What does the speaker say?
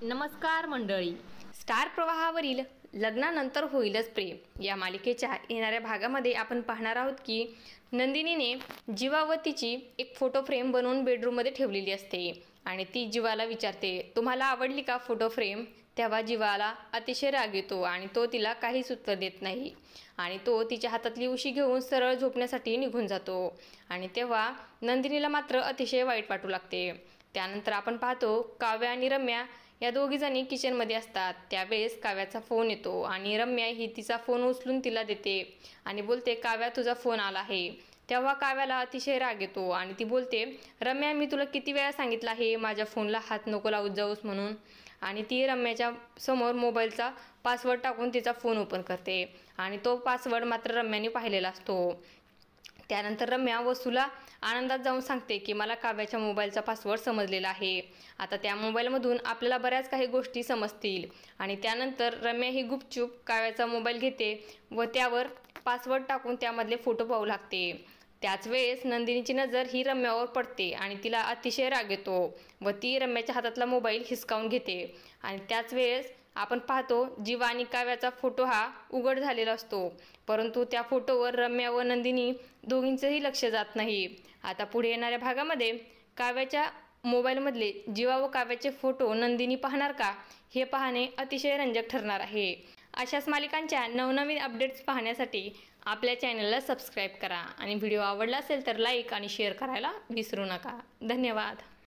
नमस्कार मंडळी. स्टार प्रवाहावरील लग्नानंतर होईलच प्रेम या मालिकेच्या येणाऱ्या भागामध्ये आपण पाहणार आहोत की नंदिनीने जीवा व तिची एक फोटो फ्रेम बनवून बेडरूममध्ये ठेवलेली असते आणि ती जीवाला विचारते, तुम्हाला आवडली का फोटो फ्रेम? तेव्हा जीवाला अतिशय राग येतो आणि तो तिला काहीच उत्तर देत नाही आणि तो तिच्या हातातली उशी घेऊन सरळ झोपण्यासाठी निघून जातो आणि तेव्हा नंदिनीला मात्र अतिशय वाईट वाटू लागते. त्यानंतर आपण पाहतो काव्या आणि रम्या या दोघीजणी किचनमध्ये असतात. त्यावेळेस काव्याचा फोन येतो आणि रम्या ही तिचा फोन उचलून तिला देते आणि बोलते, काव्या तुझा फोन आला आहे. तेव्हा काव्याला अतिशय राग येतो आणि ती बोलते, रम्या मी तुला किती वेळा सांगितलं आहे माझ्या फोनला हात नको लावत जाऊस म्हणून. आणि ती रम्याच्या समोर मोबाईलचा पासवर्ड टाकून तिचा फोन ओपन करते आणि तो पासवर्ड मात्र रम्याने पाहिलेला असतो. त्यानंतर रम्या वसूला आनंदात जाऊन सांगते की मला काव्याच्या मोबाईलचा पासवर्ड समजलेला आहे. आता त्या मोबाईलमधून आपल्याला बऱ्याच काही गोष्टी समजतील. आणि त्यानंतर रम्या ही गुपचूप काव्याचा मोबाईल घेते व त्यावर पासवर्ड टाकून त्यामधले फोटो पाहू लागते. त्याच वेळेस नंदिनीची नजर ही रम्यावर पडते आणि तिला अतिशय राग येतो व ती रम्याच्या हातातला मोबाईल हिसकावून घेते. आणि त्याच वेळेस आपण पाहतो जीवा आणि काव्याचा फोटो हा उघड झालेला असतो, परंतु त्या फोटोवर रम्या व नंदिनी दोघींचंही लक्ष जात नाही. आता पुढे येणाऱ्या भागामध्ये काव्याच्या मोबाईलमधले जीवा व काव्याचे फोटो नंदिनी पाहणार का हे पाहणे अतिशय रंजक ठरणार आहे. अशाच मालिकांच्या नवनवीन अपडेट्स पाहण्यासाठी आपल्या चॅनलला सबस्क्राईब करा आणि व्हिडिओ आवडला असेल तर लाईक आणि शेअर करायला विसरू नका. धन्यवाद.